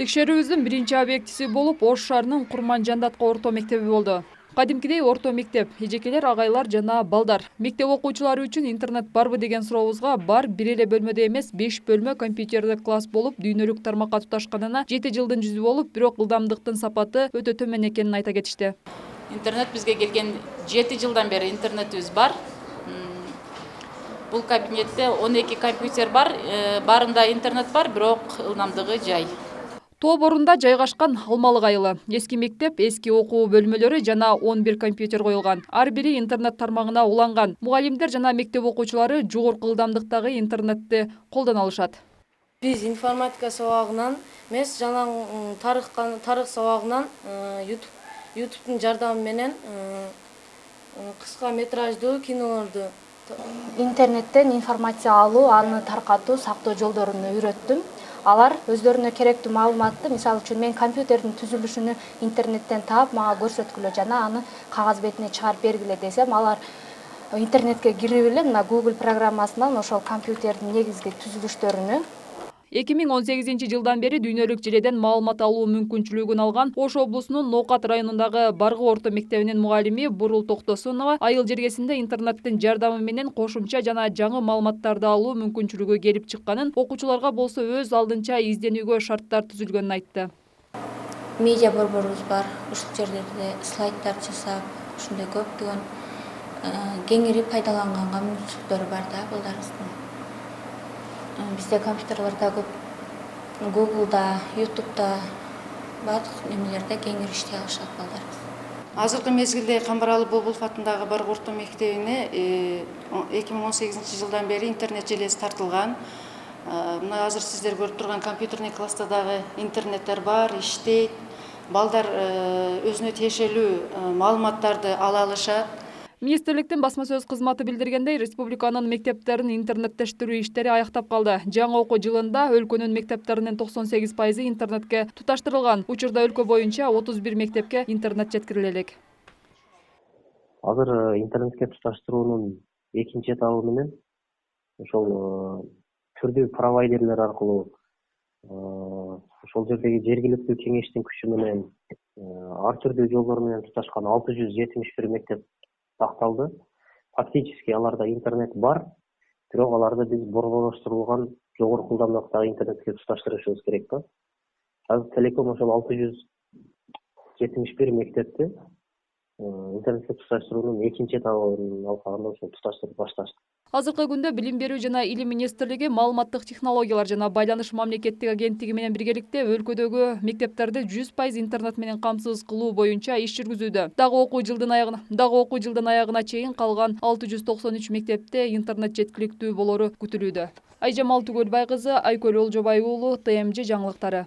Текшерүүбүздүн биринчи объектиси болуп Ош шаарынын Курман-Жандатка орто мектеби болду. Кадимкидей орто мектеп, эжекелер, агайлар жана балдар. Мектеп окуучулары үчүн интернет барбы деген сурообузга бар, бир эле бөлмөдө эмес 5 бөлмө компьютерлик класс болуп, дүйнөлүк тармакка туташканына 7 жылдын жүзү болуп, бирок ылдамдыктын сапаты өтө төмөн экенин айта кетишти. Интернет бизге келген 7 жылдан бери интернетибиз бар. Бул кабинетте 12 компьютер бар, барында интернет бар, бирок ылдамдыгы жай. Тоо борунда жайгашкан Алмалык айылы. Эски мектеп, эски окуу бөлмөлөрү жана 11 компьютер коюлган. Ар бири интернет тармагына уланган. Мугалимдер жана мектеп окуучулары жогорку ылдамдыктагы интернетти колдоно алышат. Биз информатика сабагынан эмес, жана тарых сабагынан YouTube'дун жардамы менен кыска метраждуу кинолорду Интернеттен информация алуу, аны таркатуу, сактоо жолдорун үйрөттүм. Алар өздөрүнө керектүү маалыматты, мисалы үчүн мен компьютердин түзүлүшүнү интернеттен таап, мага көрсөткүлө жана аны кагаз бетине чыгарып бергиле десем, алар интернетке кирип эле мына Google программасынан ошол компьютердин негизги түзүлүштөрүнү 2018 жылдан бери дүйнөлүк желеден маалымат алуу мүмкүнчүлүгүн алган Ош облусунун Ноокат районундагы Баргы орто мектебинин мугалими Бурул Токтосунова айыл жергесинде интернеттин жардамы менен кошумча жана жаңы маалыматтарды алуу мүмкүнчүлүгү келип чыкканын, окуучуларга болсо өз алдынча изденүүгө шарттар түзүлгөнүн айтты. Медиа борборубуз бар. Ушул жерлерде слайддар жасап, ушундай көптөгөн кеңири пайдаланганга мүмкүнчүлүктөрү бар да балдарыбыздын. Бизде компьютерларда көп, Google'да, YouTube'да баардык немелерде кеңири иштей алышат балдарыбыз. Азыркы мезгилде Камбаралы Бобулов атындагы Баргы орто мектебине 2018 жылдан бери интернет желеси тартылган. Мына азыр сиздер көрүп турган компьютерный класста дагы интернеттер бар, иштейт. Балдар өзүнө тиешелүү маалыматтарды ала алышат. Министрликтин басма сөз кызматы билдиргендей, республиканын мектептерин интернеттештирүү иштери аяктап калды. Жаңы окуу жылында өлкөнүн мектептеринин 98% интернетке туташтырылган. Учурда өлкө боюнча 31 мектепке интернет жеткириле элек. Азыр интернетке туташтыруунун экинчи этабы менен ошол түрдүү провайдерлер аркылуу ошол жердеги жергиликтүү кеңештин күчү менен ар түрдүү жолдор менен туташкан 671 мектеп такталды. Фактически аларда интернет бар, бирок аларды биз борборлоштурулган жогорку ылдамдыктагы интернетке туташтырышыбыз керек да. Азыр телеком ошол 671 мектепти интернетке туташтыруунун экинчи этабын алкагында ошол туташтырып башташты. Азыркы күндө Билим берүү жана Илим министрлиги Маалыматтык технологиялар жана Байланыш мамлекеттик агенттиги менен биргеликте өлкөдөгү мектептерди 100% интернет менен камсыз кылуу боюнча иш жүргүзүүдө. Дагы окуу жылдын аягына чейин калган 693 мектепте интернет жеткиликтүү болору күтүлүүдө. Айжамал Түгөлбай кызы, Айкөл Олжобай уулу, ТМЖ жаңылыктары.